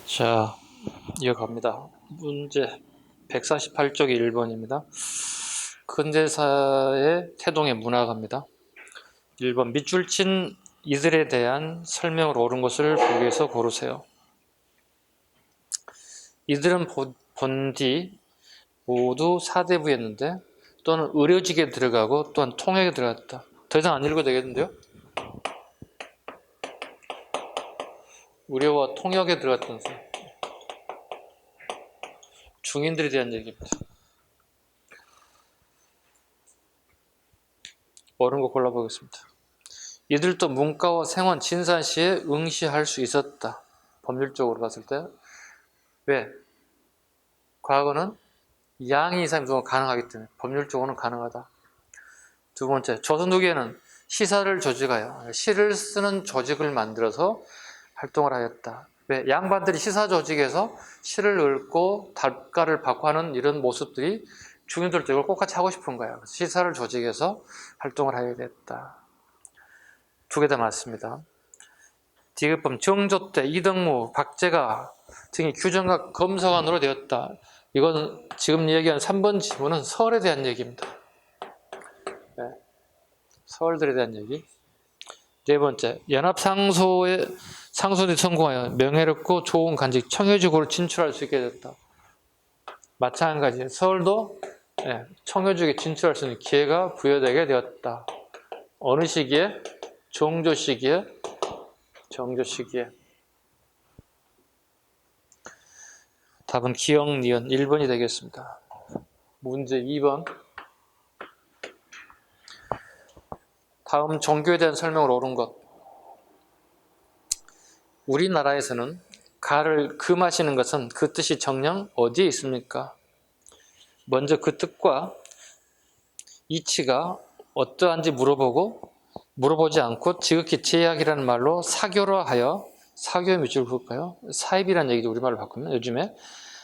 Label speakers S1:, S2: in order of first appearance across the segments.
S1: 자, 이어갑니다. 문제 148쪽이 1번입니다. 근대사의 태동의 문학입니다. 1번 밑줄 친 이들에 대한 설명을 옳은 것을 보기에서 고르세요. 이들은 본 뒤 모두 사대부였는데 또는 의료직에 들어가고 또한 통역에 들어갔다. 더 이상 안 읽어도 되겠는데요? 의료와 통역에 들어갔던 사람. 중인들에 대한 얘기입니다. 옳은 거 골라보겠습니다. 이들도 문과와 생원, 진산 시에 응시할 수 있었다. 법률적으로 봤을 때. 왜? 과거는 양이 이상 정도 가능하기 때문에 법률적으로는 가능하다. 두 번째, 조선 후기에는 시사를 조직하여 시를 쓰는 조직을 만들어서 활동을 하였다. 왜? 양반들이 시사 조직에서 시를 읽고 달가를 받고 하는 이런 모습들이 중인들도 이걸 똑같이 하고 싶은 거야. 시사를 조직해서 활동을 하게 됐다. 두 개 다 맞습니다. 디귿범 정조 때 이등무, 박제가 등이 규정과 검사관으로 되었다. 이건 지금 얘기하는 3번 지문은 서울에 대한 얘기입니다. 네. 서울들에 대한 얘기. 네 번째, 연합상소에 상소에 성공하여 명예롭고 좋은 간직 청해직으로 진출할 수 있게 됐다. 마찬가지 서울도 청해직에 진출할 수 있는 기회가 부여되게 되었다. 어느 시기에? 정조 시기에. 정조 시기에. 답은 기억, 니은 1번이 되겠습니다. 문제 2번. 다음 종교에 대한 설명을 옳은 것. 우리나라에서는 가를 금하시는 것은 그 뜻이 정녕 어디에 있습니까? 먼저 그 뜻과 이치가 어떠한지 물어보지 않고 지극히 제약이라는 말로 사교로 하여 사교의 밑줄을 그을까요? 사입이라는 얘기도 우리말로 바꾸면 요즘에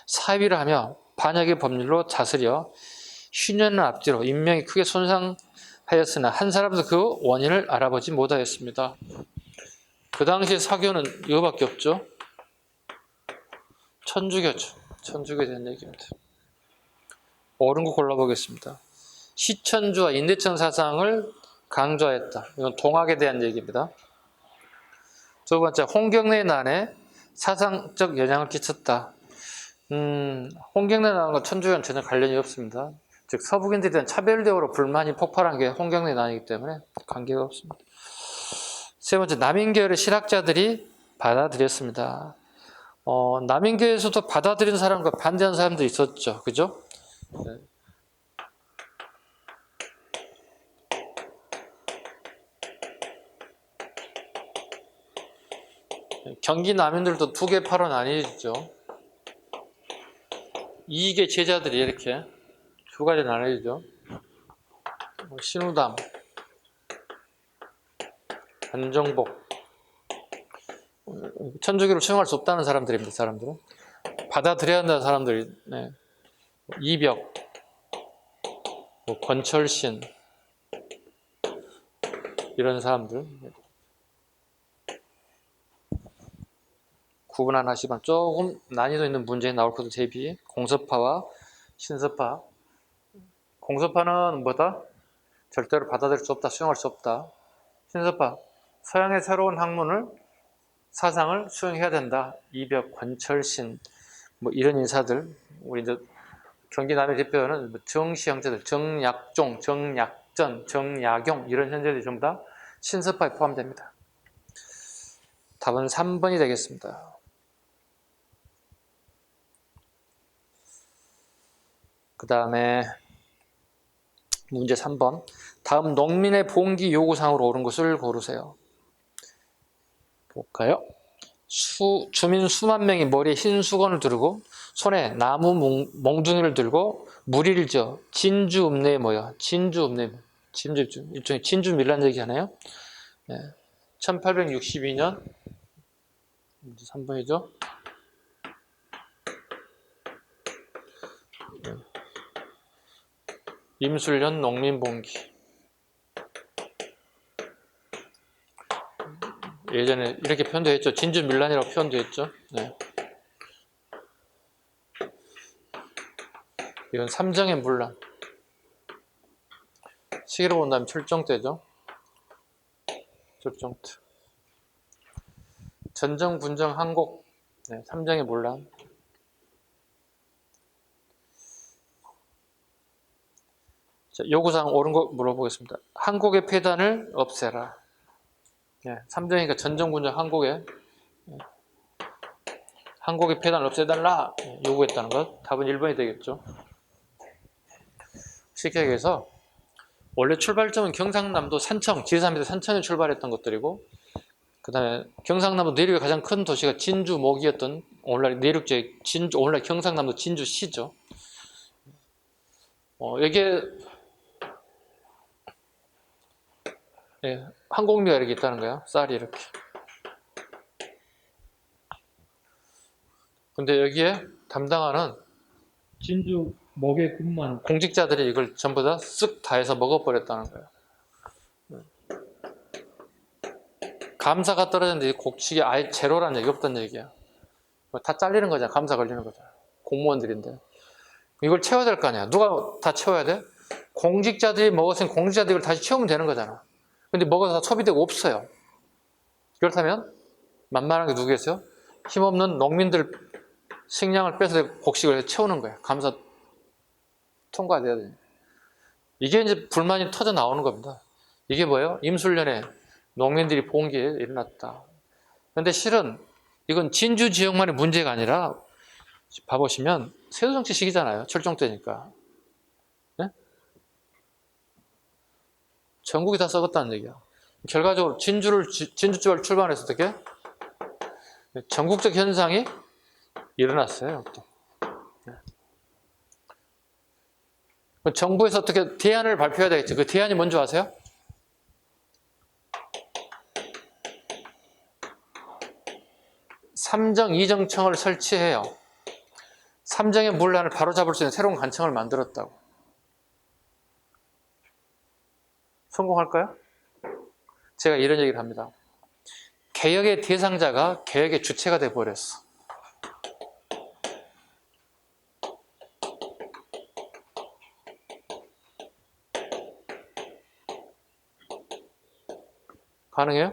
S1: 사입이라 하며 반역의 법률로 다스려 휴년을 앞뒤로 인명이 크게 손상하였으나 한 사람도 그 원인을 알아보지 못하였습니다. 그 당시에 사교는 이거밖에 없죠. 천주교죠. 천주교에 대한 얘기입니다. 옳은 거 골라보겠습니다. 시천주와 인대천 사상을 강조하였다. 이건 동학에 대한 얘기입니다. 두 번째, 홍경래의 난에 사상적 영향을 끼쳤다. 홍경래 난과 천주교는 전혀 관련이 없습니다. 즉 서북인들에 대한 차별 대우로 불만이 폭발한 게 홍경래 난이기 때문에 관계가 없습니다. 세 번째, 남인계열의 실학자들이 받아들였습니다. 남인계에서도 받아들인 사람과 반대하는 사람도 있었죠. 그죠? 네. 경기 남인들도 두 개 파로 나뉘죠. 이계 제자들이 이렇게 두 가지 나뉘죠. 신우담, 안정복. 천주교를 수용할 수 없다는 사람들입니다. 사람들은 받아들여야 한다는 사람들이. 네. 이벽, 권철신 이런 사람들 구분 하나 하시면 조금 난이도 있는 문제에 나올 것에 대비 공서파와 신서파. 공서파는 뭐다? 절대로 받아들일 수 없다, 수용할 수 없다. 신서파, 서양의 새로운 학문을 사상을 수용해야 된다. 이벽, 권철신 이런 인사들. 우리 이제 경기 남의 대표는 정시 형제들, 정약종, 정약전, 정약용 이런 형제들이 전부 다 신서파에 포함됩니다. 답은 3번이 되겠습니다. 그 다음에 문제 3번. 다음 농민의 봉기 요구사항으로 옳은 것을 고르세요. 볼까요? 주민 수만 명이 머리에 흰 수건을 두르고 손에 나무 몽둥이를 들고 무리를 지어 진주읍내에 모여. 진주읍내, 일종의 진주 밀란 얘기하나요? 네. 1862년 문제 3번이죠. 임술련 농민봉기. 예전에 이렇게 표현되어 있죠. 진주 밀란이라고 표현되어 있죠. 네. 이건 삼정의 문란. 시기로 본다면 출정 때죠. 출정 때. 전정, 분정, 항곡. 네, 삼정의 문란. 자, 요구사항 옳은 거 물어보겠습니다. 항곡의 폐단을 없애라. 네, 삼정이니까 전정, 분정, 항곡의 항곡의 폐단을 없애달라 요구했다는 것. 답은 1번이 되겠죠. 쉽게 얘기해서 원래 출발점은 경상남도 산청, 지리산밑에 산청에 출발했던 것들이고, 그 다음에 경상남도 내륙의 가장 큰 도시가 진주, 목이었던 오늘날 내륙지의 진주, 오늘날 경상남도 진주시죠. 여기에 항공미가 이렇게 있다는 거예요. 쌀이 이렇게. 근데 여기에 담당하는 진주 목에 근무하는 공직자들이 이걸 전부 다 쓱 다 해서 먹어버렸다는 거예요. 감사가 떨어졌는데 곡식이 아예 제로라는 얘기 없다는 얘기야. 다 잘리는 거잖아. 감사 걸리는 거잖아. 공무원들인데. 이걸 채워야 될 거 아니야. 누가 다 채워야 돼? 공직자들이 먹었으니 공직자들이 이걸 다시 채우면 되는 거잖아. 근데 먹어서 다 소비되고 없어요. 그렇다면 만만한 게 누구겠어요? 힘없는 농민들 식량을 빼서 곡식을 채우는 거예요. 감사 통과돼야 돼요. 이게 이제 불만이 터져 나오는 겁니다. 이게 뭐예요? 임술련에 농민들이 본 게 일어났다. 그런데 실은 이건 진주 지역만의 문제가 아니라 봐보시면 세도정치 시기잖아요. 출정 때니까. 네? 전국이 다 썩었다는 얘기야. 결과적으로 진주쪽을 출발해서 어떻게? 전국적 현상이 일어났어요. 또. 정부에서 어떻게 대안을 발표해야 되겠죠. 그 대안이 뭔지 아세요? 삼정 이정청을 설치해요. 삼정의 문란을 바로잡을 수 있는 새로운 관청을 만들었다고. 성공할까요? 제가 이런 얘기를 합니다. 개혁의 대상자가 개혁의 주체가 돼버렸어. 가능해요?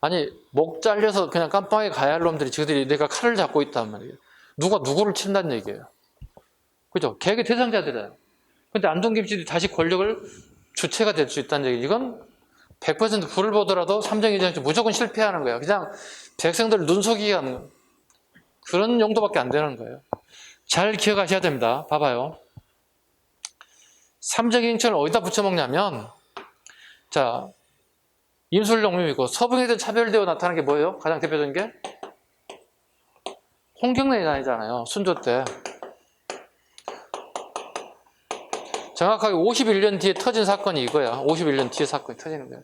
S1: 아니 목 잘려서 그냥 깜빵에 가야 할 놈들이 지들이 내가 칼을 잡고 있단 말이에요. 누가 누구를 친다는 얘기예요. 그죠? 개혁의 대상자들이에요. 근데 안동김씨들이 다시 권력을 주체가 될 수 있다는 얘기. 이건 100% 불을 보더라도 삼정이정치 무조건 실패하는 거예요. 그냥 백성들 눈속이게 하는 그런 용도밖에 안 되는 거예요. 잘 기억하셔야 됩니다. 봐봐요. 삼정이정치를 어디다 붙여먹냐면 자 임술농민이고 서북에 대해 차별되어 나타나는 게 뭐예요? 가장 대표적인 게 홍경래 난이잖아요. 순조 때. 정확하게 51년 뒤에 터진 사건이 이거야. 51년 뒤에 사건이 터지는 거야.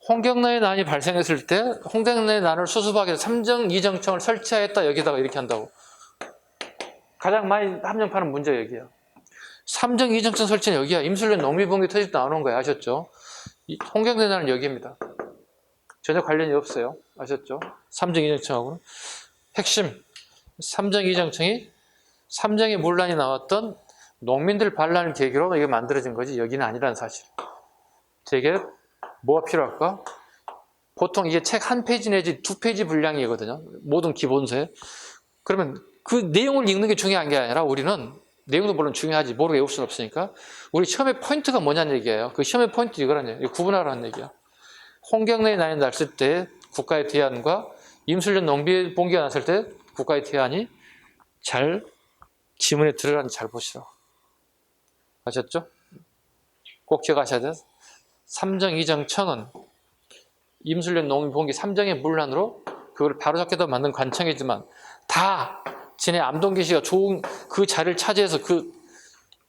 S1: 홍경래의 난이 발생했을 때 홍경래의 난을 수습하기 위해서 삼정 이정청을 설치하였다. 여기다가 이렇게 한다고. 가장 많이 함정파는 문제 여기야. 삼정 이정청 설치는 여기야. 임술련 농민봉기 터질 때 나오는 거야. 아셨죠? 홍경래 난은 여기입니다. 전혀 관련이 없어요. 아셨죠? 삼정 이정청하고는. 핵심. 삼정 이정청이 삼정의 문란이 나왔던 농민들 반란을 계기로 이게 만들어진 거지 여기는 아니라는 사실. 되게 뭐가 필요할까? 보통 이게 책 한 페이지 내지 두 페이지 분량이거든요. 모든 기본서에. 그러면 그 내용을 읽는 게 중요한 게 아니라 우리는 내용도 물론 중요하지 모르고 외울 수는 없으니까 우리 시험의 포인트가 뭐냐는 얘기예요. 그 시험의 포인트 이거라는 얘기예요. 구분하라는 얘기야. 홍경래의 난이 났을 때 국가의 대안과 임술련 농민봉기가 났을 때 국가의 대안이 잘 지문에 들어가는지 잘 보시라고. 아셨죠? 꼭 기억하셔야 돼요. 삼정 이정청은 임술련 농민봉기 삼정의 문란으로 그걸 바로잡게 더 만든 관청이지만 다 지네 암동기 씨가 좋은 그 자리를 차지해서 그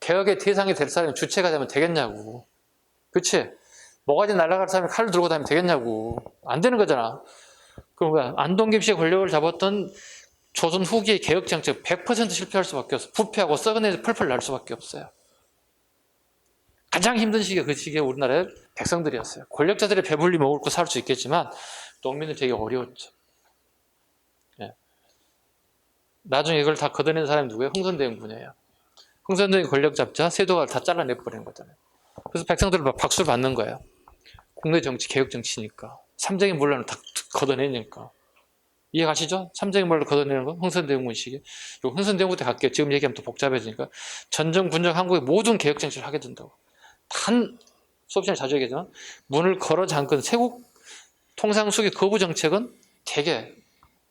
S1: 개혁의 대상이 될 사람이 주체가 되면 되겠냐고. 그치? 모가지 날아갈 사람이 칼을 들고 다니면 되겠냐고. 안 되는 거잖아. 그럼 뭐야? 안동김 씨의 권력을 잡았던 조선 후기의 개혁 정책 100% 실패할 수밖에 없어. 부패하고 썩은 애들 펄펄 날 수밖에 없어요. 가장 힘든 시기가 그 시기에 우리나라의 백성들이었어요. 권력자들의 배불리 먹고 살 수 있겠지만 농민은 되게 어려웠죠. 예. 나중에 이걸 다 걷어낸 사람이 누구예요? 흥선대원군이에요. 흥선대원이 권력 잡자 세도가 다 잘라내버리는 거잖아요. 그래서 백성들은 막 박수를 받는 거예요. 국내 정치, 개혁 정치니까. 삼쟁이 문란을 다 걷어내니까. 이해 가시죠? 삼쟁이 문란을 걷어내는 건 흥선대원 문식이. 그리고 흥선대원부터 갈게요. 지금 얘기하면 더 복잡해지니까. 전정, 군정, 한국의 모든 개혁 정치를 하게 된다고. 단, 수업 시간에 자주 얘기하지만, 문을 걸어 잠근 세국 통상수기 거부 정책은 되게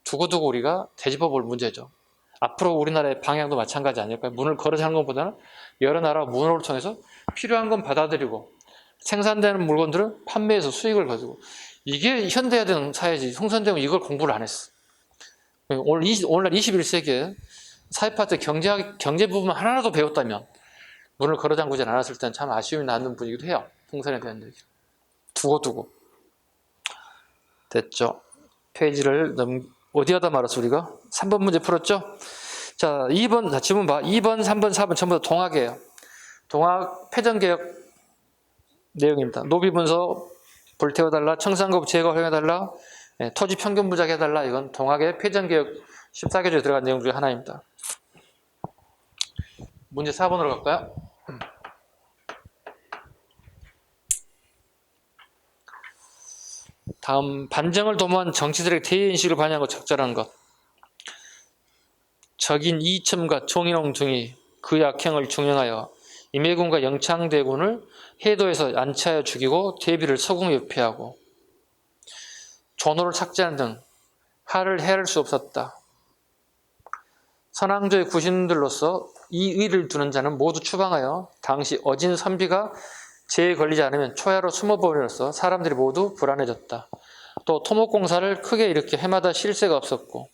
S1: 두고두고 우리가 되짚어 볼 문제죠. 앞으로 우리나라의 방향도 마찬가지 아닐까요? 문을 걸어 잠근 것보다는 여러 나라 문호를 통해서 필요한 건 받아들이고, 생산되는 물건들은 판매해서 수익을 가지고, 이게 현대화된 사회지. 흥선대원은 이걸 공부를 안 했어. 오늘날 21세기에 사회파트 경제 부분 하나라도 배웠다면 문을 걸어 잠그지 않았을 때는 참 아쉬움이 남는 분이기도 해요. 풍선에 대한 얘기. 두고두고. 됐죠. 페이지를 어디 하다 말았어 우리가? 3번 문제 풀었죠? 자, 2번, 자, 지문 봐. 2번, 3번, 4번 전부 다 동학이에요. 동학 패전개혁 내용입니다. 노비분서 불태워달라, 청산급 제거 허용해달라, 토지 평균 부작해달라. 이건 동학의 패전개혁 14교조에 들어간 내용 중에 하나입니다. 문제 4번으로 갈까요? 다음, 반정을 도모한 정치들에게 대의인식을 반영하고 적절한 것. 적인 이첨과 종인홍 등이 그 약행을 중용하여 임해군과 영창대군을 해도에서 안치하여 죽이고 대비를 서궁에 유폐하고 존호를 삭제하는 등 하를 헤아릴 수 없었다. 선왕조의 구신들로서 이 의를 두는 자는 모두 추방하여 당시 어진 선비가 재해에 걸리지 않으면 초야로 숨어버림으로써 사람들이 모두 불안해졌다. 또 토목공사를 크게 일으켜 해마다 실세가 없었고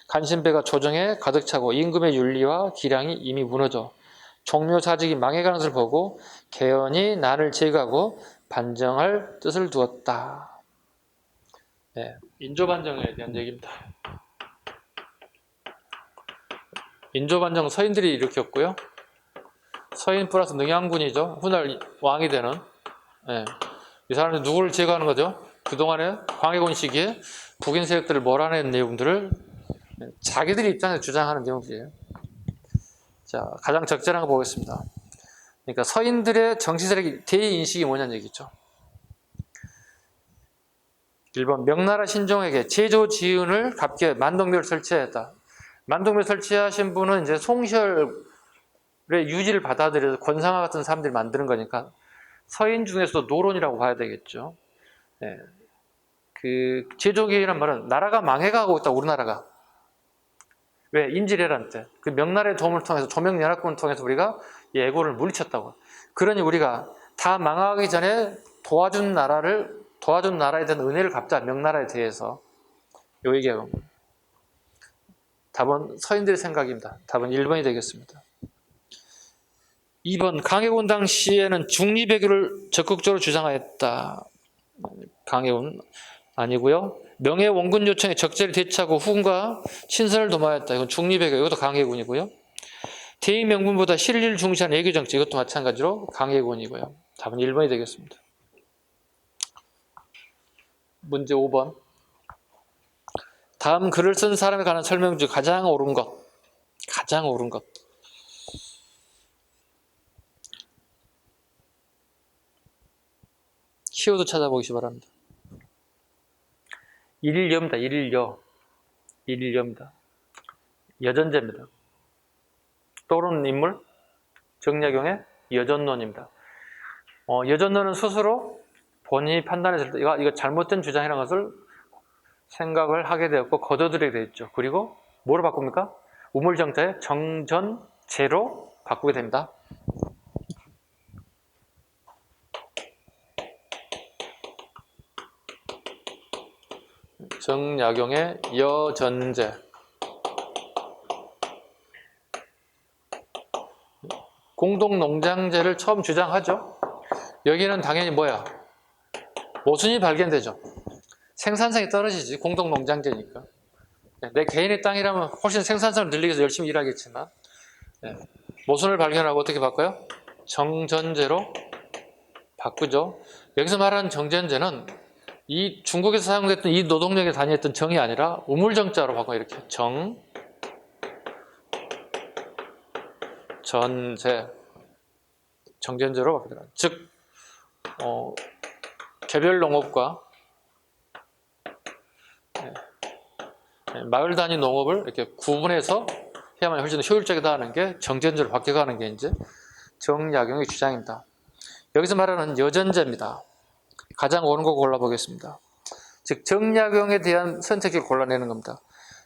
S1: 간신배가 조정에 가득 차고 임금의 윤리와 기량이 이미 무너져 종묘사직이 망해가는 것을 보고 개헌이 난을 제거하고 반정할 뜻을 두었다. 네, 인조반정에 대한 얘기입니다. 인조반정 서인들이 일으켰고요. 서인 플러스 능양군이죠. 훗날 왕이 되는. 네. 이 사람들이 누구를 제거하는 거죠? 그동안에 광해군 시기에 북인 세력들을 몰아낸 내용들을 자기들 입장에서 주장하는 내용들이에요. 자, 가장 적절한 거 보겠습니다. 그러니까 서인들의 정치 세력의 대의인식이 뭐냐는 얘기죠. 1번 명나라 신종에게 제조 지은을 갚게 만동묘를 설치했다. 만동묘 설치하신 분은 이제 송시열의 유지를 받아들여서 권상화 같은 사람들이 만드는 거니까 서인 중에서도 노론이라고 봐야 되겠죠. 네. 그 제조기란 말은 나라가 망해가고 있다. 우리나라가. 왜? 인질해란 때. 그 명나라의 도움을 통해서 조명연합군을 통해서 우리가 예고를 물리쳤다고. 그러니 우리가 다 망하기 전에 도와준 나라에 대한 은혜를 갚자. 명나라에 대해서. 요 얘기하고. 답은 서인들의 생각입니다. 답은 1번이 되겠습니다. 2번 강해군 당시에는 중리배교를 적극적으로 주장하였다. 강해군 아니고요. 명예 원군 요청에 적절히 대처하고 후군과 친선을 도모하였다. 이건 중리배교, 이것도 강해군이고요. 대의 명분보다 실리를 중시하는 애교 정치, 이것도 마찬가지로 강해군이고요. 답은 1번이 되겠습니다. 문제 5번. 다음 글을 쓴 사람에 관한 설명 중 가장 옳은 것. 가장 옳은 것. 키워드 찾아보시기 바랍니다. 일일여입니다. 일일여입니다. 여전제입니다. 떠오르는 인물 정약용의 여전론입니다. 여전론은 스스로 본인이 판단했을 때 이거 잘못된 주장이라는 것을 생각을 하게 되었고 거둬들이게 되었죠. 그리고 뭐로 바꿉니까? 우물정자의 정전제로 바꾸게 됩니다. 정약용의 여전제. 공동농장제를 처음 주장하죠. 여기는 당연히 뭐야? 모순이 발견되죠. 생산성이 떨어지지. 공동농장제니까. 내 개인의 땅이라면 훨씬 생산성을 늘리기 위해서 열심히 일하겠지만 모순을 발견하고 어떻게 바꿔요? 정전제로 바꾸죠. 여기서 말하는 정전제는 이 중국에서 사용됐던 이 노동력에 다녔던 정이 아니라 우물정자로 바꿔 이렇게 전제, 정전제로 바뀌더라. 즉, 개별 농업과 마을 단위 농업을 이렇게 구분해서 해야만 훨씬 더 효율적이다 하는 게 정전제로 바뀌어가는 게 이제 정약용의 주장입니다. 여기서 말하는 여전제입니다. 가장 옳은 거 골라보겠습니다. 즉 정약용에 대한 선택지를 골라내는 겁니다.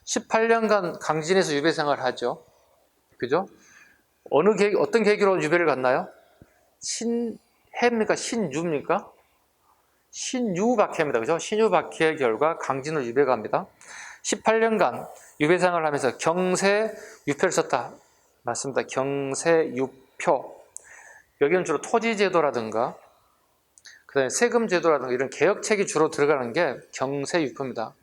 S1: 18년간 강진에서 유배 생활을 하죠. 그죠? 어떤 계기로 유배를 갔나요? 신해입니까? 신유입니까? 신유박해입니다. 그죠? 신유박해 결과 강진으로 유배 갑니다. 18년간 유배 생활을 하면서 경세유표를 썼다. 맞습니다. 경세유표. 여기는 주로 토지제도라든가 그 다음에 세금제도라든가 이런 개혁책이 주로 들어가는 게 경세유표입니다.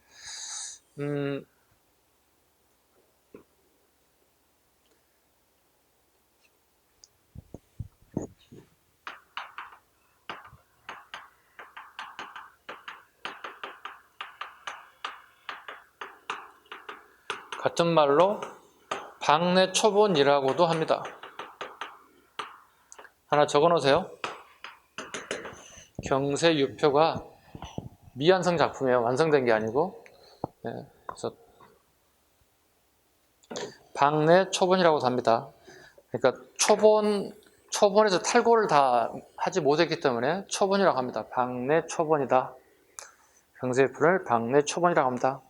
S1: 같은 말로 박내초본이라고도 합니다. 하나 적어놓으세요. 경세유표가 미완성 작품이에요. 완성된 게 아니고. 네, 그래서 박내초본이라고도 합니다. 그러니까 초본에서 탈고를 다 하지 못했기 때문에 초본이라고 합니다. 박내초본이다. 경세유표를 박내초본이라고 합니다.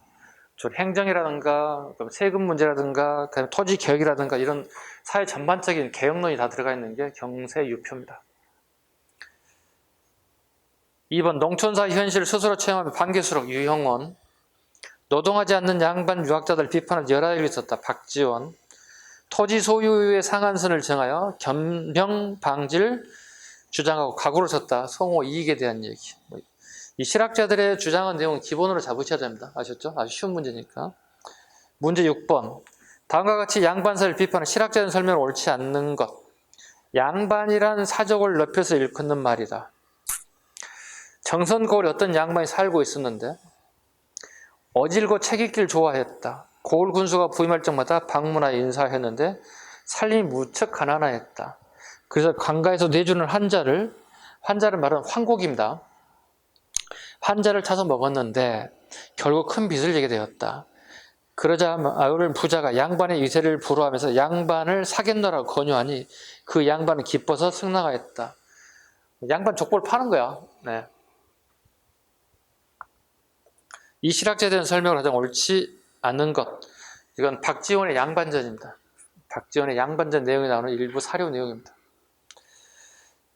S1: 행정이라든가 세금 문제라든가 토지 개혁이라든가 이런 사회 전반적인 개혁론이 다 들어가 있는 게 경세유표입니다. 2번 농촌사 현실을 스스로 체험하며 반개수록 유형원. 노동하지 않는 양반 유학자들 비판을 여러 일이 있었다. 박지원. 토지 소유의 상한선을 정하여 겸병 방지를 주장하고 각오를 썼다. 성호 이익에 대한 얘기. 이 실학자들의 주장한 내용은 기본으로 잡으셔야 됩니다. 아셨죠? 아주 쉬운 문제니까. 문제 6번. 다음과 같이 양반사를 비판한 실학자의 설명을 옳지 않는 것. 양반이란 사족을 넓혀서 일컫는 말이다. 정선고을에 어떤 양반이 살고 있었는데 어질고 책 읽기를 좋아했다. 고을 군수가 부임할 적마다 방문하여 인사했는데 살림이 무척 가난하였다. 그래서 관가에서 내주는 환자를 말하는 황곡입니다. 환자를 타서 먹었는데 결국 큰 빚을 지게 되었다. 그러자 마을 부자가 양반의 위세를 불허하면서 양반을 사겠노라고 권유하니 그 양반은 기뻐서 승낙하였다. 양반 족보를 파는 거야. 네. 이 실학자에 대한 설명을 하자면 옳지 않는 것. 이건 박지원의 양반전입니다. 박지원의 양반전 내용이 나오는 일부 사료 내용입니다.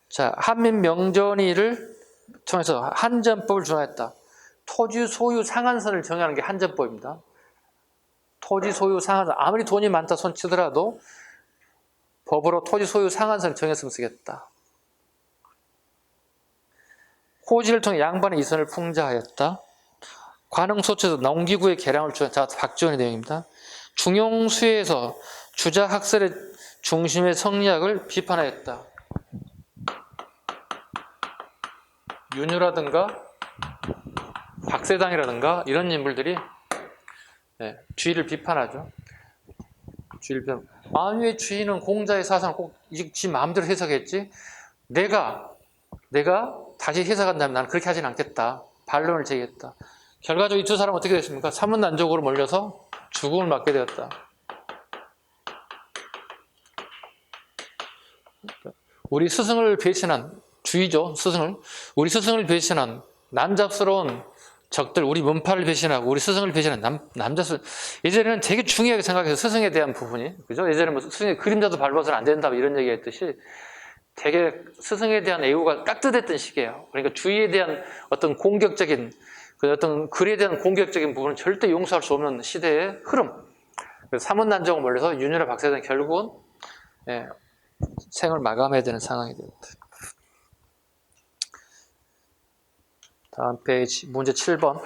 S1: 자, 한민 명전의를 통해서 한전법을 준하였다. 토지 소유 상한선을 정하는 게 한전법입니다. 토지 소유 상한선, 아무리 돈이 많다 손치더라도 법으로 토지 소유 상한선을 정했으면 쓰겠다. 호지를 통해 양반의 이선을 풍자하였다. 관흥소처에서 농기구의 개량을 주장한 박지원의 내용입니다. 중용수에서 주자학설의 중심의 성리학을 비판하였다. 윤유라든가 박세당이라든가 이런 인물들이 주의를 비판하죠. 아니 왜 주의는 공자의 사상을 꼭 지 마음대로 해석했지? 내가 다시 해석한다면 나는 그렇게 하진 않겠다. 반론을 제기했다. 결과적으로 이 두 사람은 어떻게 됐습니까? 사문난적으로 몰려서 죽음을 맞게 되었다. 우리 스승을 배신한 주의죠. 우리 스승을 배신한 남잡스러운 적들, 우리 문파를 배신하고 우리 스승을 배신한 남잡스러운, 예전에는 되게 중요하게 생각해서 스승에 대한 부분이, 그죠? 예전에는 뭐 스승의 그림자도 밟아서는 안 된다 이런 얘기 했듯이 되게 스승에 대한 애우가 깍듯했던 시기예요. 그러니까 주의에 대한 어떤 공격적인, 어떤 글에 대한 공격적인 부분은 절대 용서할 수 없는 시대의 흐름. 사문난적으로 몰려서 윤유라 박세당 결국은 생을 마감해야 되는 상황이 되었다. 다음 페이지 문제 7번.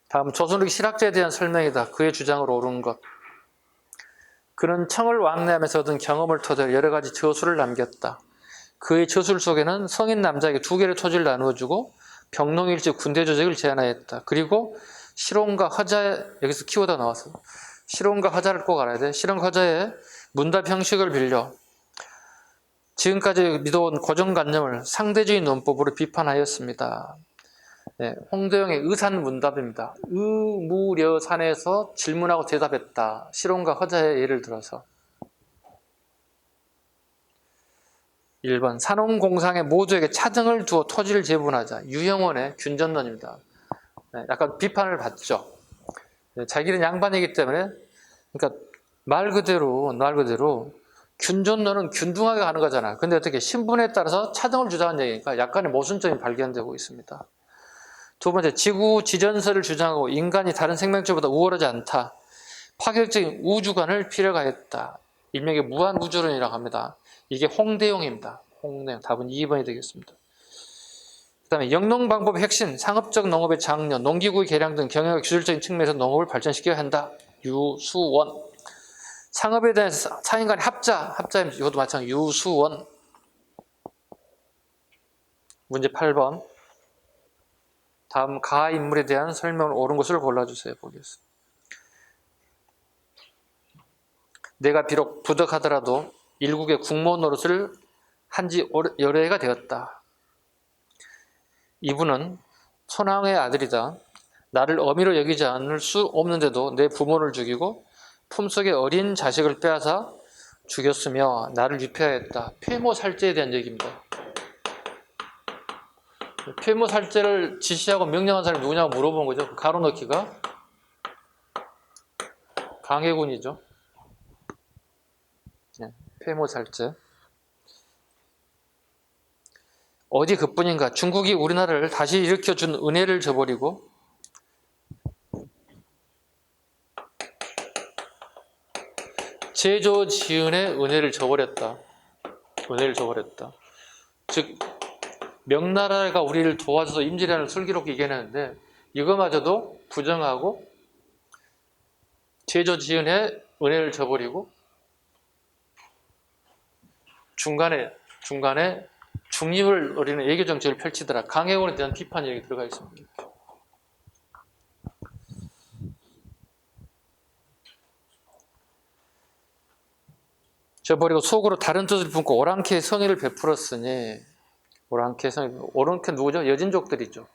S1: 다음 조선후기 실학자에 대한 설명이다. 그의 주장으로 옳은 것. 그는 청을 왕래하면서 얻은 경험을 토대로 여러 가지 저술을 남겼다. 그의 저술 속에는 성인 남자에게 2개의 토지를 나누어주고 병농일지 군대 조직을 제안하였다. 그리고 실온과 허자 여기서 키워다 나왔어. 실온과 화자를 꼭 알아야 돼. 실온과 화자의 문답 형식을 빌려 지금까지 믿어온 고정관념을 상대주의 논법으로 비판하였습니다. 네, 홍대영의 의산문답입니다. 의무려산에서 질문하고 대답했다. 실온과 화자의 예를 들어서. 1번 산업공상의 모두에게 차등을 두어 토지를 제분하자. 유형원의 균전론입니다. 네, 약간 비판을 받죠. 네, 자기는 양반이기 때문에 그러니까 말 그대로 균전론은 균등하게 가는 거잖아. 근데 어떻게 신분에 따라서 차등을 주장한 얘기니까 약간의 모순점이 발견되고 있습니다. 두 번째, 지구 지전설을 주장하고 인간이 다른 생명체보다 우월하지 않다. 파격적인 우주관을 필요하였다. 일명의 무한우주론이라고 합니다. 이게 홍대용입니다. 홍대용. 답은 2번이 되겠습니다. 그 다음에 영농방법의 핵심, 상업적 농업의 장려, 농기구의 개량 등 경영학 기술적인 측면에서 농업을 발전시켜야 한다. 유수원. 상업에 대한 사인 간의 합자입니다. 이것도 마찬가지. 유수원. 문제 8번. 다음 가하 인물에 대한 설명을 옳은 것을 골라주세요. 보겠습니다. 내가 비록 부덕하더라도 일국의 국모 노릇을 한 지 여러 해가 되었다. 이분은 천황의 아들이다. 나를 어미로 여기지 않을 수 없는데도 내 부모를 죽이고 품속의 어린 자식을 빼앗아 죽였으며 나를 유폐하였다. 폐모살제에 대한 얘기입니다. 폐모살제를 지시하고 명령한 사람이 누구냐고 물어본 거죠. 가로넣기가 강해군이죠. 네, 폐모살제. 어디 그뿐인가. 중국이 우리나라를 다시 일으켜준 은혜를 저버리고 제조 지은의 은혜를 저버렸다. 즉 명나라가 우리를 도와줘서 임진왜란을 슬기롭게 이겨내는데 이거마저도 부정하고 제조 지은의 은혜를 저버리고 중간에 중립을 노리는 외교 정책을 펼치더라. 강해군에 대한 비판 얘기 들어가 있습니다. 저버리고 속으로 다른 뜻을 품고 오랑캐의 성의를 베풀었으니 오랑캐 누구죠? 여진족들이죠.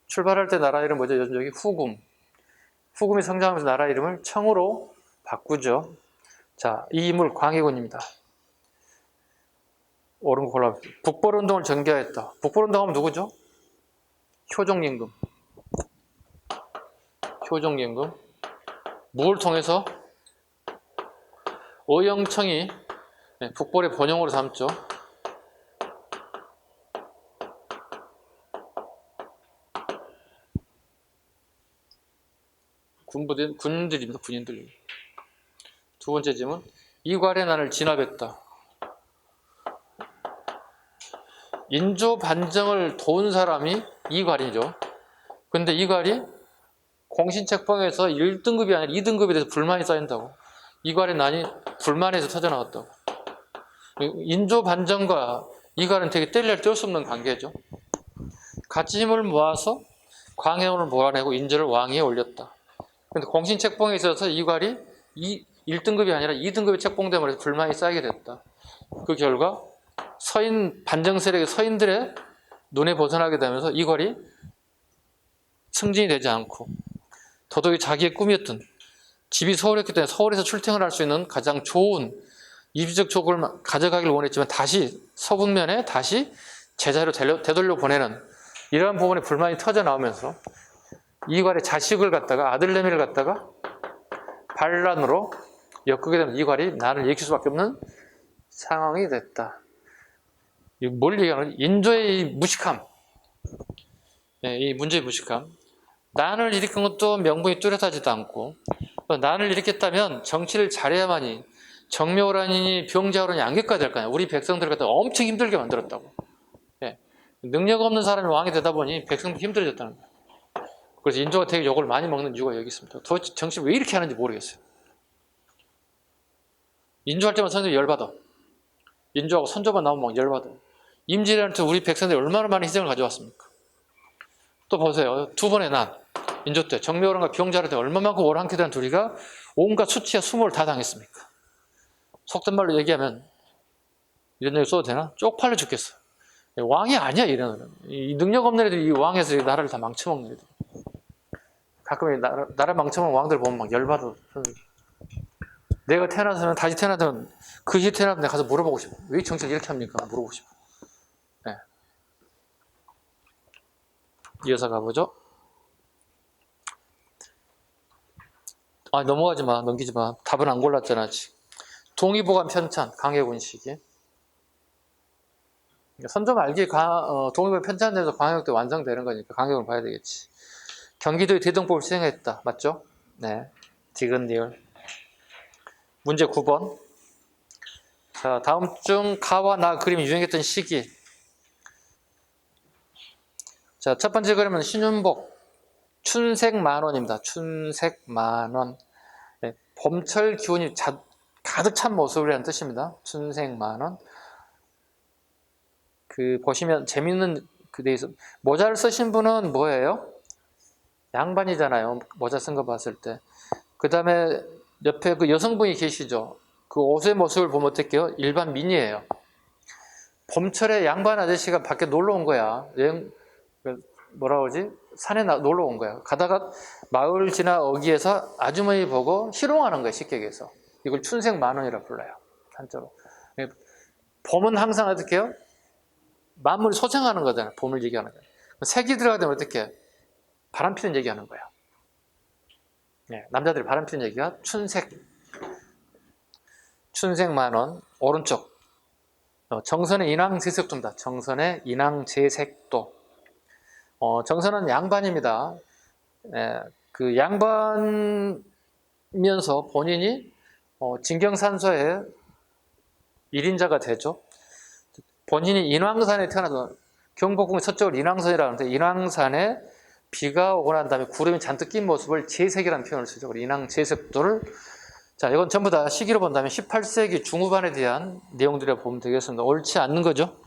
S1: 출발할 때 나라 이름 뭐죠? 여진족이 후금이 성장하면서 나라 이름을 청으로 바꾸죠. 자, 이 인물 광해군입니다. 옳은 거 골라볼게요. 북벌운동을 전개하였다. 북벌운동하면 누구죠? 효종임금. 뭘 통해서? 어영청이 북벌의 번영으로 삼죠. 군인들입니다. 두 번째 질문. 이괄의 난을 진압했다. 인조 반정을 도운 사람이 이괄이죠. 근데 이괄이 공신책봉에서 1등급이 아니라 2등급에 대해서 불만이 쌓인다고. 이괄의 난이 불만에서 터져나왔다고. 인조 반정과 이괄은 되게 뗄 수 없는 관계죠. 같이 힘을 모아서 광해군을 몰아내고 인조를 왕위에 올렸다. 근데 공신책봉에 있어서 이괄이 1등급이 아니라 2등급의 책봉됨으로 해서 불만이 쌓이게 됐다. 그 결과 반정 세력의 서인들의 눈에 벗어나게 되면서 이괄이 승진이 되지 않고 더더욱이 자기의 꿈이었던 집이 서울이었기 때문에 서울에서 출퇴근을 할 수 있는 가장 좋은 입지적 조건을 가져가기를 원했지만 다시 서북면에 다시 제자리로 되돌려 보내는 이러한 부분에 불만이 터져 나오면서 이괄의 자식을 갖다가 아들내미를 갖다가 반란으로 엮게 되면 이괄이 난을 일으킬 수밖에 없는 상황이 됐다. 뭘 얘기하는 거지? 인조의 이 무식함, 이 문제의 무식함. 난을 일으킨 것도 명분이 뚜렷하지도 않고 난을 일으켰다면 정치를 잘해야만이 정묘호란이니 병자호란이 안개가 될 거 아니야. 우리 백성들을 갖다 엄청 힘들게 만들었다고. 능력 없는 사람이 왕이 되다 보니 백성들이 힘들어졌다는 거야. 그래서 인조가 되게 욕을 많이 먹는 이유가 여기 있습니다. 도대체 정치를 왜 이렇게 하는지 모르겠어요. 인조할 때만 선생님이 열받아. 인조하고 선조만 나오면 막 열받아. 임진왜란때 우리 백성들이 얼마나 많은 희생을 가져왔습니까? 또 보세요. 두 번의 난. 인조 때 정묘호랑과 비용자라 때 얼마만큼 오랑캐 대한 둘이가 온갖 수치와 수모를 다 당했습니까? 속된 말로 얘기하면 이런 얘기 써도 되나? 쪽팔려 죽겠어. 왕이 아니야 이런 이 능력 없는 애들이 이 왕에서 이 나라를 다 망쳐먹는 애들. 가끔 나라 망쳐먹는 왕들 보면 막 열받아. 내가 태어나서는 다시 태어나면 그 시에 태어나면 내가 가서 물어보고 싶어. 왜 정치를 이렇게 합니까? 물어보고 싶어. 네. 이어서 가보죠. 넘어가지 마. 넘기지 마. 답은 안 골랐잖아 아직. 동의보감 편찬 강해군 시기. 선점 알기 동의보감 편찬돼서 광역도 완성되는 거니까 강해군을 봐야 되겠지. 경기도의 대동법을 시행했다. 맞죠? 네. 디귿 리을. 문제 9번. 자, 다음 중 가와 나 그림이 유행했던 시기. 자, 첫 번째 그림은 신윤복 춘색만원입니다. 춘색만원. 네, 봄철 기운이 가득 찬 모습이라는 뜻입니다. 춘색만원. 보시면 재밌는 데 있어. 모자를 쓰신 분은 뭐예요? 양반이잖아요. 모자 쓴 거 봤을 때. 그 다음에 옆에 그 여성분이 계시죠. 그 옷의 모습을 보면 어떨게요? 일반 민이에요. 봄철에 양반 아저씨가 밖에 놀러 온 거야. 뭐라 그러지? 산에 놀러 온 거야. 가다가 마을 지나 어귀에서 아주머니 보고 희롱하는 거야. 쉽게 얘기해서. 이걸 춘색만원이라 불러요. 한자로. 봄은 항상 어떻게 해요? 만물이 소생하는 거잖아요. 봄을 얘기하는 거예요. 색이 들어가면 어떻게? 바람 피는 얘기하는 거야. 네, 남자들이 바람 피는 얘기가 춘색만원. 오른쪽 정선의 인왕제색도입니다. 정선의 인왕제색도. 정선은 양반입니다. 그 양반이면서 본인이 진경산서의 1인자가 되죠. 본인이 인왕산에 태어나서 경복궁의 서쪽을 인왕산이라고 하는데 인왕산에 비가 오고 난 다음에 구름이 잔뜩 낀 모습을 제색이라는 표현을 쓰죠. 인왕제색도를. 자, 이건 전부 다 시기로 본다면 18세기 중후반에 대한 내용들이라고 보면 되겠습니다. 옳지 않는 거죠.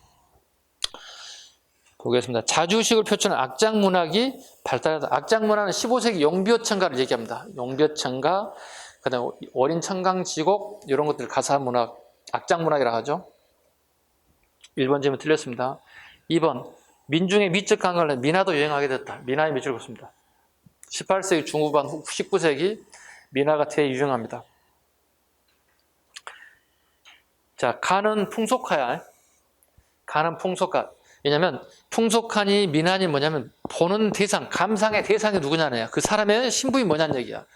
S1: 보겠습니다. 자주식을 표출하는 악장문학이 발달하다. 악장문학은 15세기 용비어천가를 얘기합니다. 용비어천가, 그 다음에 어린 청강지곡 이런 것들 가사문학, 악장문학이라고 하죠. 1번 질문 틀렸습니다. 2번 민중의 미적 감각을 민화도 유행하게 됐다. 민화의 밑줄 긋습니다. 18세기 중후반 후 19세기 민화가 대유행합니다. 자, 가는 풍속화야. 가는 풍속화. 왜냐면 풍속하니 민화니 뭐냐면 보는 대상, 감상의 대상이 누구냐냐. 그 사람의 신분이 뭐냐는 얘기야.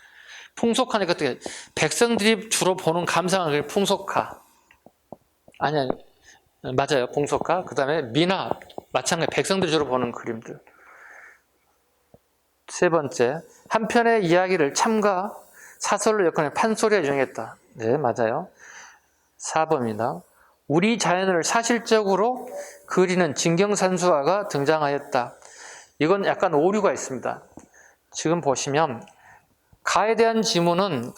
S1: 풍속화니까 어떻게 백성들이 주로 보는 감상을 풍속화. 아니 맞아요. 풍속화. 그 다음에 민화. 마찬가지 백성들이 주로 보는 그림들. 세 번째, 한 편의 이야기를 참가 사설로 엮어낸 판소리가 유행했다. 네, 맞아요. 4번입니다. 우리 자연을 사실적으로 그리는 진경산수화가 등장하였다. 이건 약간 오류가 있습니다. 지금 보시면 가에 대한 지문은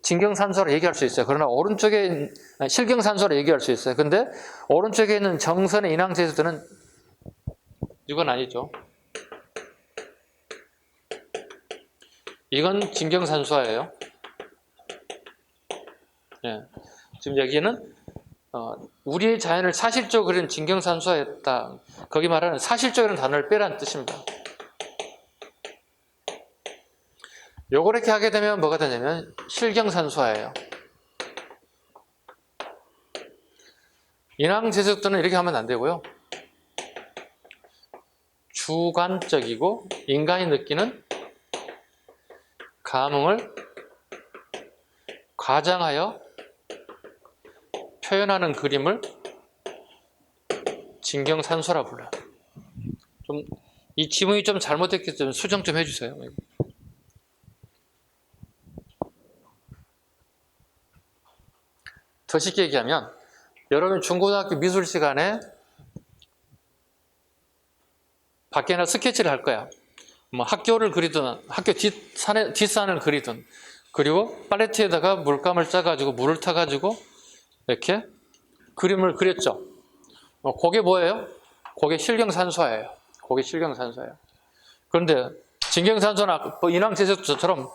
S1: 진경산수화로 얘기할 수 있어요. 그러나 오른쪽에 실경산수화로 얘기할 수 있어요. 근데 오른쪽에 있는 정선의 인왕제도는 이건 아니죠. 이건 진경산수화예요. 네. 지금 여기는 우리의 자연을 사실적으로 그린 진경산수화였다. 거기 말하는 사실적이라는 단어를 빼라는 뜻입니다. 요걸 이렇게 하게 되면 뭐가 되냐면 실경산수화예요. 인왕제색도는 이렇게 하면 안 되고요. 주관적이고 인간이 느끼는 감흥을 과장하여 표현하는 그림을 진경산수라 불러요. 좀 이 지문이 좀 잘못됐기 때문에 수정 좀 해주세요. 더 쉽게 얘기하면 여러분 중고등학교 미술 시간에 밖에나 스케치를 할 거야. 뭐 학교를 그리든 학교 뒷산을 그리든 그리고 팔레트에다가 물감을 짜가지고 물을 타가지고 이렇게 그림을 그렸죠. 그게 뭐예요? 그게 실경산수화예요. 그게 실경산수화예요. 그런데 진경산소나 인왕제석처럼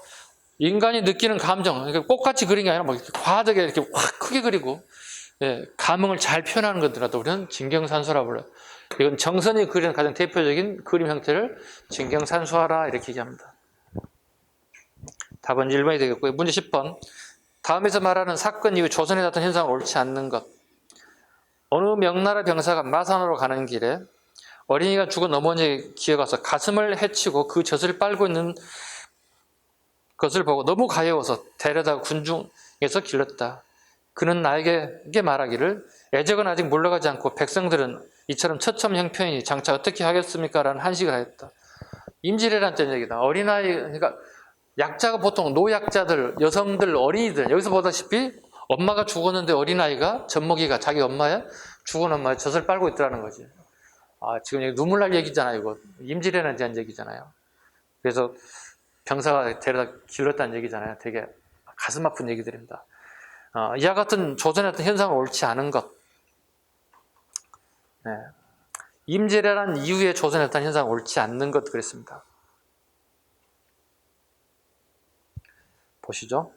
S1: 인간이 느끼는 감정, 똑같이 그린 게 아니라 뭐 과하게 이렇게 확 크게 그리고, 예, 감흥을 잘 표현하는 것들라도 우리는 진경산소라고 불러요. 이건 정선이 그리는 가장 대표적인 그림 형태를 진경산소화라 이렇게 얘기합니다. 답은 1번이 되겠고요. 문제 10번. 다음에서 말하는 사건 이후 조선에 나타난 현상은 옳지 않는 것. 어느 명나라 병사가 마산으로 가는 길에 어린이가 죽은 어머니에게 기어가서 가슴을 헤치고 그 젖을 빨고 있는 것을 보고 너무 가여워서 데려다 군중에서 길렀다. 그는 나에게 말하기를 애적은 아직 물러가지 않고 백성들은 이처럼 처참 형편이니 장차 어떻게 하겠습니까? 라는 한식을 하였다. 임질애란 때 얘기다. 어린아이, 그러니까 약자가 보통 노약자들, 여성들, 어린이들, 여기서 보다시피 엄마가 죽었는데 어린아이가, 젖먹이가 자기 엄마의 죽은 엄마의 젖을 빨고 있더라는 거지. 아, 지금 여기 눈물 날 얘기잖아요, 이거. 임질애란 대한 얘기잖아요. 그래서 병사가 데려다 길렀다는 얘기잖아요. 되게 가슴 아픈 얘기들입니다. 이와 같은 조선의 어떤 현상은 옳지 않은 것. 네. 임질애란 이후에 조선의 어떤 현상은 옳지 않는 것 그랬습니다. 보시죠.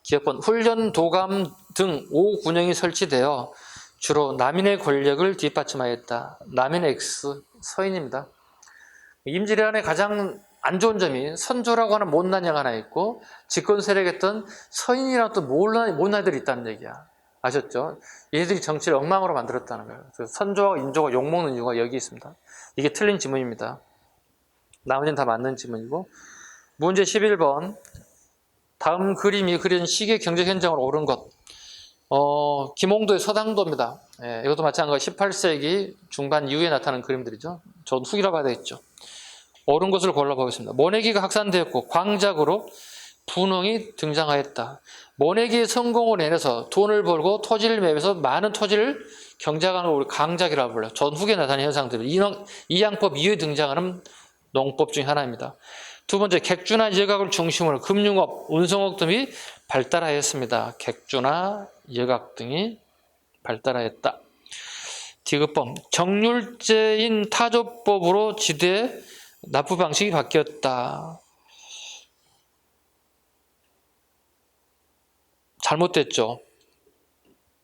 S1: 기억본 훈련, 도감 등 5군영이 설치되어 주로 남인의 권력을 뒷받침하였다. 남인의 X, 서인입니다. 임질애란의 가장 안 좋은 점이 선조라고 하는 못난 양 하나 있고 집권 세력했던 서인이라는 또 못난이들이 있다는 얘기야. 아셨죠? 얘들이 정치를 엉망으로 만들었다는 거예요. 그래서 선조와 인조가 욕먹는 이유가 여기 있습니다. 이게 틀린 지문입니다. 나머지는 다 맞는 지문이고 문제 11번. 다음 그림이 그린 시계 경제 현장으로 옳은 것. 김홍도의 서당도입니다. 예, 이것도 마찬가지 18세기 중반 이후에 나타난 그림들이죠. 전 후기라고 봐야 되겠죠. 옳은 것을 골라보겠습니다. 모내기가 확산되었고 광작으로 분홍이 등장하였다. 모내기의 성공으로 인해서 돈을 벌고 토지를 매입해서 많은 토지를 경작하는 걸 우리 강작이라고 불러요. 전후기에 나타나는 현상들. 이양법 이후에 등장하는 농법 중 하나입니다. 두 번째, 객주나 여각을 중심으로 금융업, 운송업 등이 발달하였습니다. 객주나 여각 등이 발달하였다. 디귿범, 정률제인 타조법으로 지대 납부 방식이 바뀌었다. 잘못됐죠.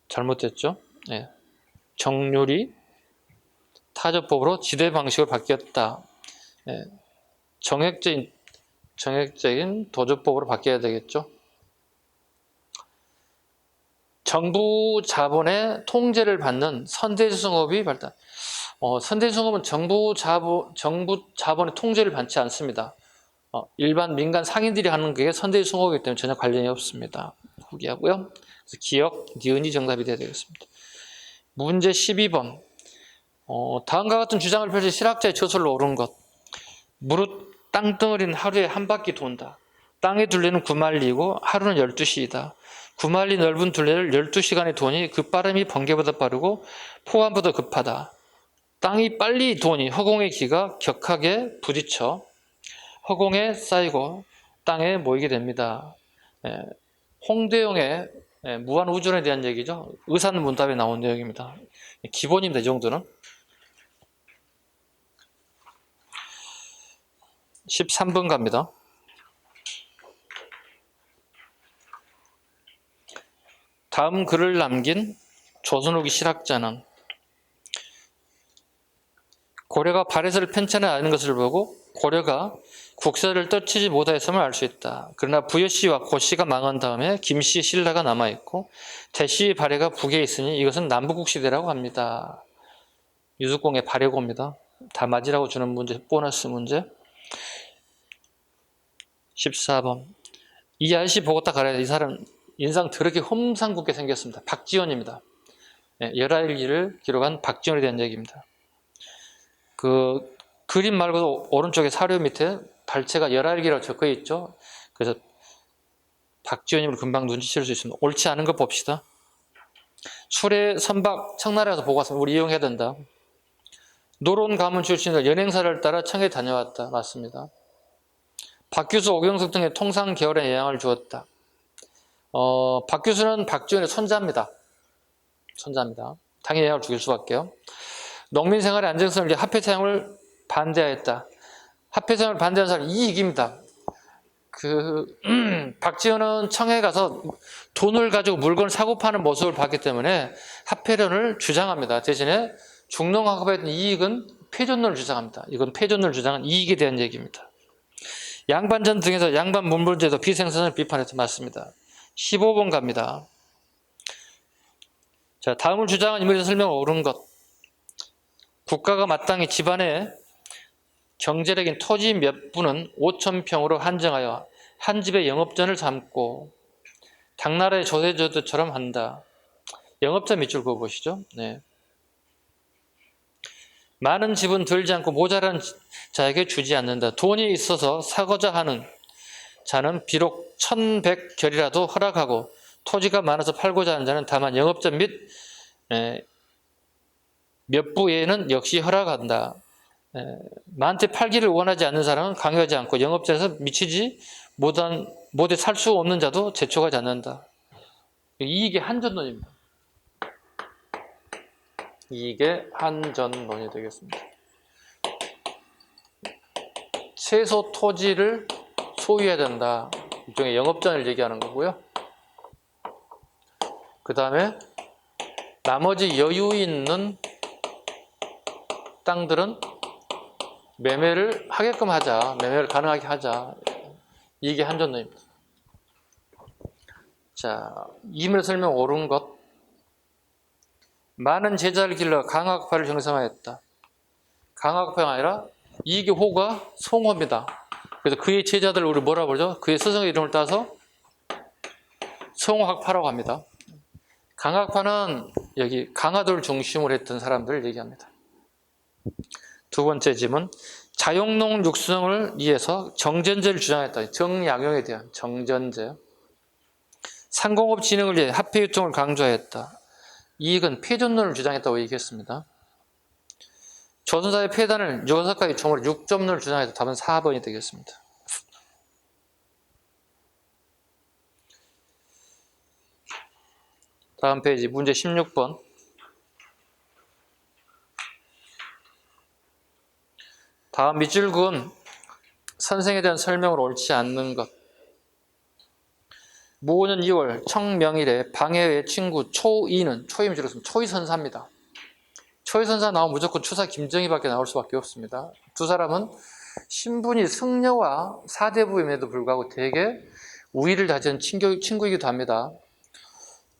S1: 잘못됐죠. 네. 정률이 타조법으로 지대 방식으로 바뀌었다. 네. 정액적인 도조법으로 바뀌어야 되겠죠. 정부 자본의 통제를 받는 선대수송업이 발달. 선대수송업은 정부 자본의 통제를 받지 않습니다. 일반 민간 상인들이 하는 게 선대수송업이기 때문에 전혀 관련이 없습니다. 후기하고요. 그래서 기억, 니은이 정답이 되어야 되겠습니다. 문제 12번. 다음과 같은 주장을 펼친 실학자의 저술로 옳은 것. 무릇 땅덩어리는 하루에 한 바퀴 돈다. 땅의 둘레는 9만리이고 하루는 12시이다. 9만리 넓은 둘레를 12시간에 도니 그 빠름이 번개보다 빠르고 폭암보다 급하다. 땅이 빨리 도니 허공의 기가 격하게 부딪혀 허공에 쌓이고 땅에 모이게 됩니다. 홍대용의 무한우주론에 대한 얘기죠. 의산문답에 나온 내용입니다. 기본입니다. 이 정도는. 13번 갑니다. 다음 글을 남긴 조선 후기 실학자는 고려가 발해서를 편찬하는 것을 보고 고려가 국사를 떨치지 못하였음을 알 수 있다. 그러나 부여씨와 고씨가 망한 다음에 김씨의 신라가 남아있고 대씨의 발해가 북에 있으니 이것은 남북국시대라고 합니다. 유숙공의 발해고입니다. 다 맞으라고 주는 문제, 보너스 문제. 14번. 이 아저씨 보고 딱 알아야 돼. 이 사람 인상 더럽게 험상궂게 생겼습니다. 박지원입니다. 열하일기를 기록한 박지원에 대한 얘기입니다. 그 그림 말고도 오른쪽에 사료 밑에 발체가 열하일기라고 적혀 있죠. 그래서 박지원임을 금방 눈치챌 수 있습니다. 옳지 않은 거 봅시다. 수레 선박 청나라에 가서 보고 왔습니다. 우리 이용해야 된다. 노론 가문 출신들 연행사를 따라 청에 다녀왔다. 맞습니다. 박규수, 오경석 등의 통상 계열에 영향을 주었다. 박규수는 박지원의 손자입니다. 손자입니다. 당연히 영향을 주길 수밖에요. 농민 생활의 안정성을 위해 화폐 사용을 반대하였다. 합해선을 반대하는 사람이 이익입니다. 박지원은 청에 가서 돈을 가지고 물건을 사고 파는 모습을 봤기 때문에 합해론을 주장합니다. 대신에 중농학업에 대한 이익은 패존론을 주장합니다. 이건 패존론을 주장한 이익에 대한 얘기입니다. 양반전 등에서 양반 문물제도 비생산을 비판해서 맞습니다. 15번 갑니다. 자, 다음을 주장한 인물의 설명을 옳은 것. 국가가 마땅히 집안에 경제력인 토지 몇 분은 5,000평으로 한정하여 한 집의 영업전을 삼고 당나라의 조세조도처럼 한다. 영업전 밑줄 그어보시죠. 네. 많은 집은 들지 않고 모자란 자에게 주지 않는다. 돈이 있어서 사고자 하는 자는 비록 1,100결이라도 허락하고 토지가 많아서 팔고자 하는 자는 다만 영업전 및 몇 부 외에는 역시 허락한다. 나한테 팔기를 원하지 않는 사람은 강요하지 않고 영업자에서 미치지 못해 살 수 없는 자도 재촉하지 않는다. 이익의 한전론입니다. 이익의 한전론이 되겠습니다. 최소 토지를 소유해야 된다. 일종의 영업전을 얘기하는 거고요. 그 다음에 나머지 여유 있는 땅들은 매매를 하게끔 하자. 매매를 가능하게 하자. 이게 한전론입니다. 자, 이문의 설명 옳은 것. 많은 제자를 길러 강학파를 형성하였다. 강학파가 아니라 이게 호가 송호입니다. 그래서 그의 제자들을 우리 뭐라 그러죠? 그의 스승의 이름을 따서 송호학파라고 합니다. 강학파는 여기 강화도를 중심으로 했던 사람들을 얘기합니다. 두 번째 질문. 자용농 육성을 위해서 정전제를 주장했다. 정약용에 대한 정전제. 상공업 진흥을 위해 합폐유통을 강조했다. 이익은 패존론을 주장했다고 얘기했습니다. 조선사의 폐단을 요사카의 총으로 6점론을 주장해서 답은 4번이 되겠습니다. 다음 페이지 문제 16번. 다음 밑줄 그은 선생에 대한 설명을 옳지 않는 것. 무오년 2월 청명일에 방해의 친구 초이는 초임 줄였으면 초이선사입니다. 초이선사 나오면 무조건 추사 김정희밖에 나올 수밖에 없습니다. 두 사람은 신분이 승려와 사대부임에도 불구하고 되게 우위를 다진 친구이기도 합니다.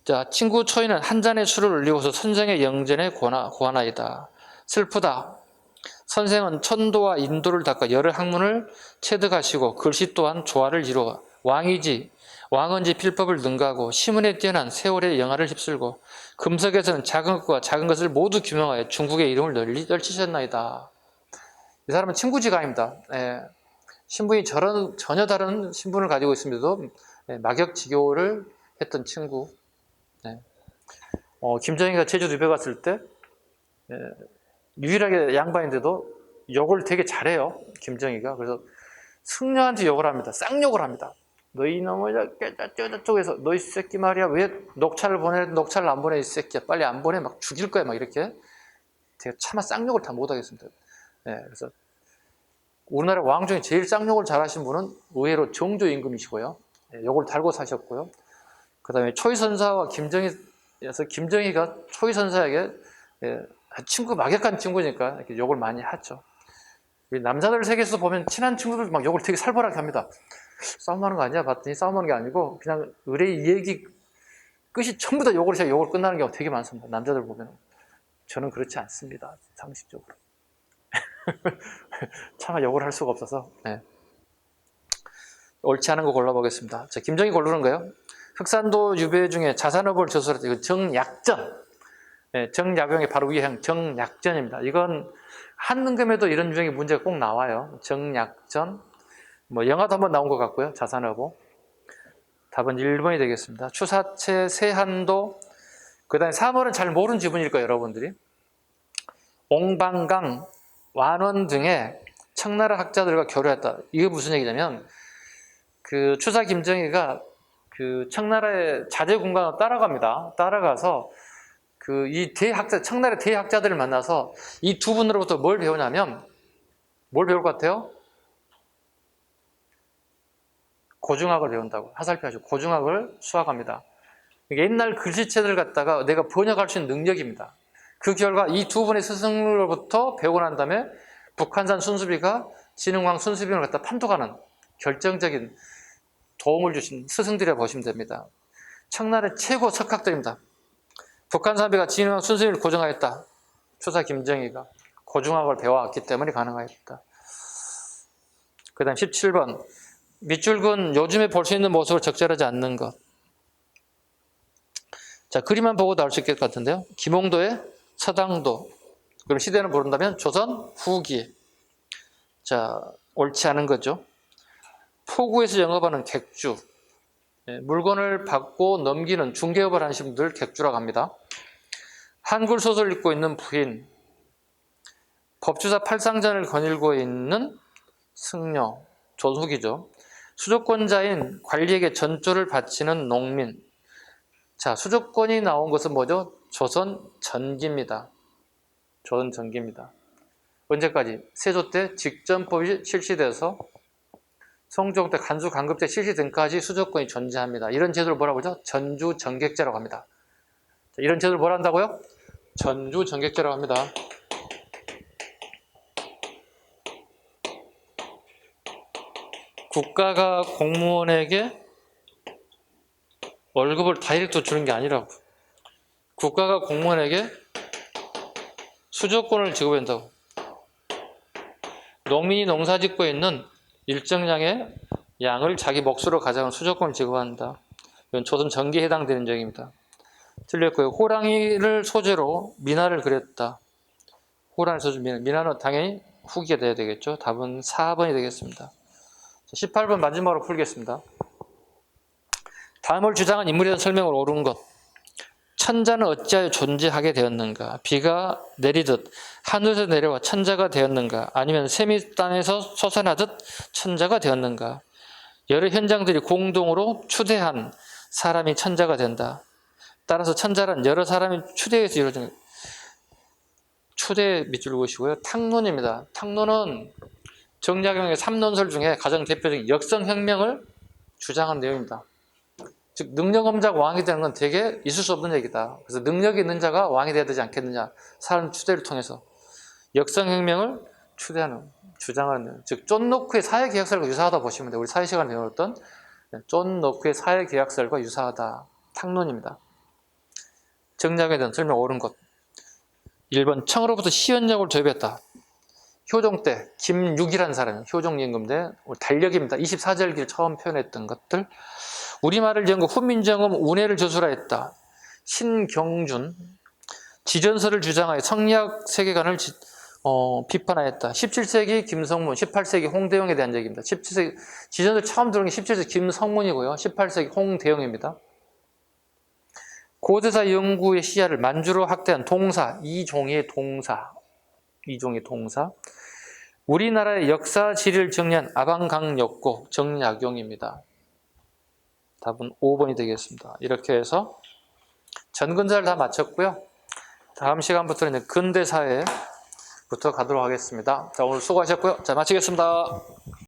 S1: 자, 친구 초이는 한 잔의 술을 올리고서 선생의 영전에 고하나이다. 슬프다. 선생은 천도와 인도를 닦아 여러 학문을 체득하시고 글씨 또한 조화를 이루어 왕은지 필법을 능가하고 시문에 뛰어난 세월의 영화를 휩쓸고 금석에서는 작은 것과 작은 것을 모두 규명하여 중국의 이름을 널리 떨치셨나이다. 이 사람은 친구지간입니다. 신분이 전혀 다른 신분을 가지고 있음에도 막역지교를 했던 친구. 김정희가 제주도 유배 갔을 때 유일하게 양반인데도 욕을 되게 잘해요. 김정희가. 그래서 승려한테 욕을 합니다. 쌍욕을 합니다. 너희 놈의 저쪽에서 너 이 새끼 말이야 왜 녹차를 보내 녹차를 안 보내 이 새끼야 빨리 안 보내 막 죽일 거야 막 이렇게 제가 차마 쌍욕을 다 못하겠습니다. 그래서 우리나라 왕 중에 제일 쌍욕을 잘하신 분은 의외로 정조 임금이시고요. 욕을 달고 사셨고요. 그 다음에 초이선사와 김정희가 초이선사에게 친구 막역한 친구니까 이렇게 욕을 많이 하죠. 남자들 세계에서 보면 친한 친구들 막 욕을 되게 살벌하게 합니다. 싸움하는 거 아니야? 봤더니 싸움하는 게 아니고 그냥 의뢰 얘기 끝이 전부 다 욕을 해서 욕을 끝나는 경우가 되게 많습니다. 남자들 보면. 저는 그렇지 않습니다. 상식적으로. 차마 욕을 할 수가 없어서. 옳지 않은 거 골라보겠습니다. 자, 김정희 고르는 거예요. 흑산도 유배 중에 자산업을 저술했다. 이건 정약전. 정약용의 바로 위에 정약전입니다. 이건 한능금에도 이런 유형의 문제가 꼭 나와요. 정약전. 영화도 한번 나온 것 같고요. 자산어보. 답은 1번이 되겠습니다. 추사체, 세한도, 그 다음에 3월은 잘 모르는 지분일 거예요, 여러분들이. 옹방강, 완원 등의 청나라 학자들과 교류했다. 이게 무슨 얘기냐면, 추사 김정희가 청나라의 자제군관으로 따라갑니다. 따라가서 이 청나라의 대학자들을 만나서 이 두 분으로부터 뭘 배우냐면, 뭘 배울 것 같아요? 고중학을 배운다고. 화살표 하시고 고중학을 수학합니다. 옛날 글씨체들 갖다가 내가 번역할 수 있는 능력입니다. 그 결과 이 두 분의 스승으로부터 배우고 난 다음에 북한산 순수비가 진흥왕 순수비를 갖다 판독하는 결정적인 도움을 주신 스승들이라 보시면 됩니다. 청나라의 최고 석학들입니다. 북한산비가 진흥왕 순수비를 고정하였다. 추사 김정희가 고중학을 배워왔기 때문에 가능하였다. 그 다음 17번 밑줄근 요즘에 볼 수 있는 모습을 적절하지 않는 것. 자, 그림만 보고 나올 수 있을 것 같은데요. 김홍도의 서당도. 그럼 시대는 모른다면 조선 후기. 자, 옳지 않은 거죠. 포구에서 영업하는 객주. 물건을 받고 넘기는 중개업을 하시는 분들 객주라고 합니다. 한글 소설을 읽고 있는 부인. 법주사 팔상전을 거닐고 있는 승려. 조선 후기죠. 수조권자인 관리에게 전조를 바치는 농민. 자, 수조권이 나온 것은 뭐죠? 조선 전기입니다. 조선 전기입니다. 언제까지? 세조 때 직전법이 실시돼서 성종 때 간수 간급제 실시 등까지 수조권이 존재합니다. 이런 제도를 뭐라고 하죠? 전주전객제라고 합니다. 자, 이런 제도를 뭐라 한다고요? 전주전객제라고 합니다. 국가가 공무원에게 월급을 다이렉트 주는 게 아니라고. 국가가 공무원에게 수조권을 지급한다고. 농민이 농사 짓고 있는 일정량의 양을 자기 몫으로 가져간 수조권을 지급한다. 이건 조선 전기에 해당되는 적입니다. 틀렸고요. 호랑이를 소재로 민화를 그렸다. 호랑이 소재 민화는 당연히 후기가 돼야 되겠죠. 답은 4번이 되겠습니다. 18번 마지막으로 풀겠습니다. 다음을 주장한 인물에 대한 설명을 옳은 것. 천자는 어찌하여 존재하게 되었는가? 비가 내리듯 하늘에서 내려와 천자가 되었는가? 아니면 샘이 땅에서 솟아나듯 천자가 되었는가? 여러 현장들이 공동으로 추대한 사람이 천자가 된다. 따라서 천자란 여러 사람이 추대해서 이루어진 추대 밑줄 그으시고요. 탕론입니다. 탕론은 정약용의 3논설 중에 가장 대표적인 역성혁명을 주장한 내용입니다. 즉 능력엄자가 왕이 되는 건 되게 있을 수 없는 얘기다. 그래서 능력이 있는 자가 왕이 되어야 되지 않겠느냐. 사람 추대를 통해서 역성혁명을 추대하는, 주장하는, 즉 존 노크의 사회계약설과 유사하다 보시면 돼요. 우리 사회 시간에 배웠던 존 노크의 사회계약설과 유사하다. 탕론입니다. 정략에 대한 설명 옳은 것. 1번 청으로부터 시연력을 도입했다. 효종 때 김육이라는 사람이 효종 임금 때 달력입니다. 24절기를 처음 표현했던 것들. 우리말을 연구 훈민정음 운해를 저술하 했다. 신경준 지전설을 주장하여 성리학 세계관을 비판하였다. 17세기 김성문, 18세기 홍대영에 대한 얘기입니다. 17세기 지전설 처음 들어온 게 17세기 김성문이고요. 18세기 홍대영입니다. 고대사 연구의 시야를 만주로 확대한 동사, 이종의 동사. 우리나라의 역사 지리를 정리한 아방강역고 정약용입니다. 답은 5번이 되겠습니다. 이렇게 해서 전근자를 다 마쳤고요. 다음 시간부터는 이제 근대사회부터 가도록 하겠습니다. 자, 오늘 수고하셨고요. 자, 마치겠습니다.